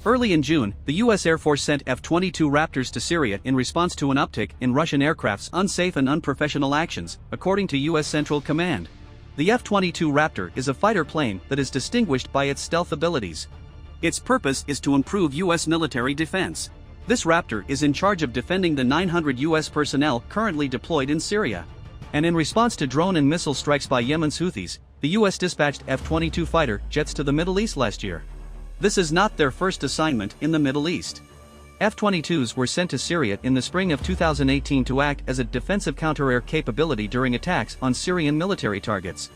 Early in June, the U.S. Air Force sent F-22 Raptors to Syria in response to an uptick in Russian aircraft's unsafe and unprofessional actions, according to U.S. Central Command. The F-22 Raptor is a fighter plane that is distinguished by its stealth abilities. Its purpose is to improve U.S. military defense. This Raptor is in charge of defending the 900 U.S. personnel currently deployed in Syria. And in response to drone and missile strikes by Yemen's Houthis, the U.S. dispatched F-22 fighter jets to the Middle East last year. This is not their first assignment in the Middle East. F-22s were sent to Syria in the spring of 2018 to act as a defensive counter-air capability during attacks on Syrian military targets.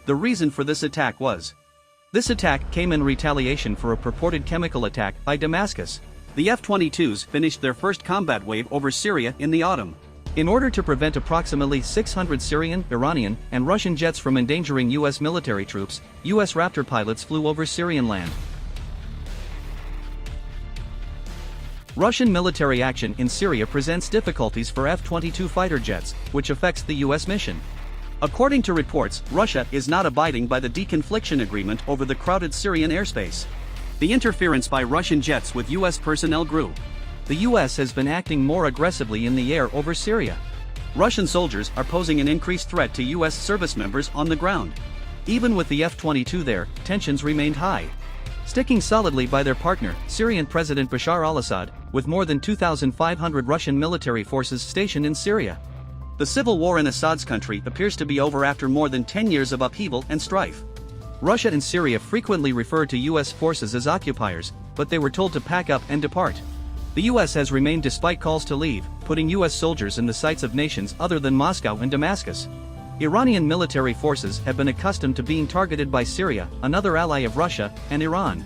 The reason for this attack was: this attack came in retaliation for a purported chemical attack by Damascus. The F-22s finished their first combat wave over Syria in the autumn. In order to prevent approximately 600 Syrian, Iranian, and Russian jets from endangering U.S. military troops, U.S. Raptor pilots flew over Syrian land. Russian military action in Syria presents difficulties for F-22 fighter jets, which affects the U.S. mission. According to reports, Russia is not abiding by the deconfliction agreement over the crowded Syrian airspace. The interference by Russian jets with U.S. personnel grew. The U.S. has been acting more aggressively in the air over Syria. Russian soldiers are posing an increased threat to U.S. service members on the ground. Even with the F-22 there, tensions remained high. Sticking solidly by their partner, Syrian President Bashar al-Assad, with more than 2,500 Russian military forces stationed in Syria. The civil war in Assad's country appears to be over after more than 10 years of upheaval and strife. Russia and Syria frequently refer to U.S. forces as occupiers, but they were told to pack up and depart. The U.S. has remained despite calls to leave, putting U.S. soldiers in the sights of nations other than Moscow and Damascus. Iranian military forces have been accustomed to being targeted by Syria, another ally of Russia, and Iran.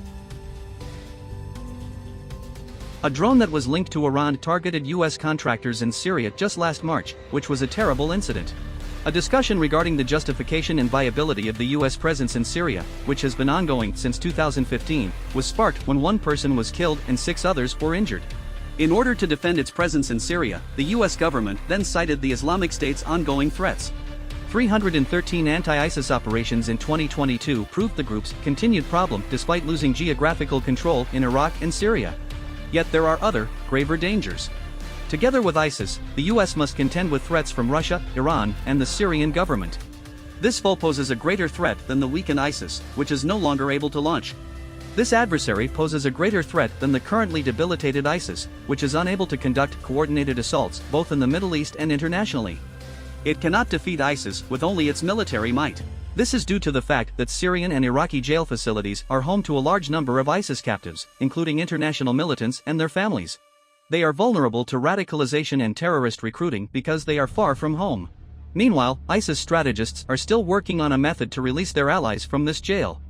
A drone that was linked to Iran targeted U.S. contractors in Syria just last March, which was a terrible incident. A discussion regarding the justification and viability of the U.S. presence in Syria, which has been ongoing since 2015, was sparked when one person was killed and 6 others were injured. In order to defend its presence in Syria, the U.S. government then cited the Islamic State's ongoing threats. 313 anti-ISIS operations in 2022 proved the group's continued problem despite losing geographical control in Iraq and Syria. Yet there are other, graver dangers. Together with ISIS, the U.S. must contend with threats from Russia, Iran, and the Syrian government. This foe poses a greater threat than the weakened ISIS, which is no longer able to launch. This adversary poses a greater threat than the currently debilitated ISIS, which is unable to conduct coordinated assaults both in the Middle East and internationally. It cannot defeat ISIS with only its military might. This is due to the fact that Syrian and Iraqi jail facilities are home to a large number of ISIS captives, including international militants and their families. They are vulnerable to radicalization and terrorist recruiting because they are far from home. Meanwhile, ISIS strategists are still working on a method to release their allies from this jail.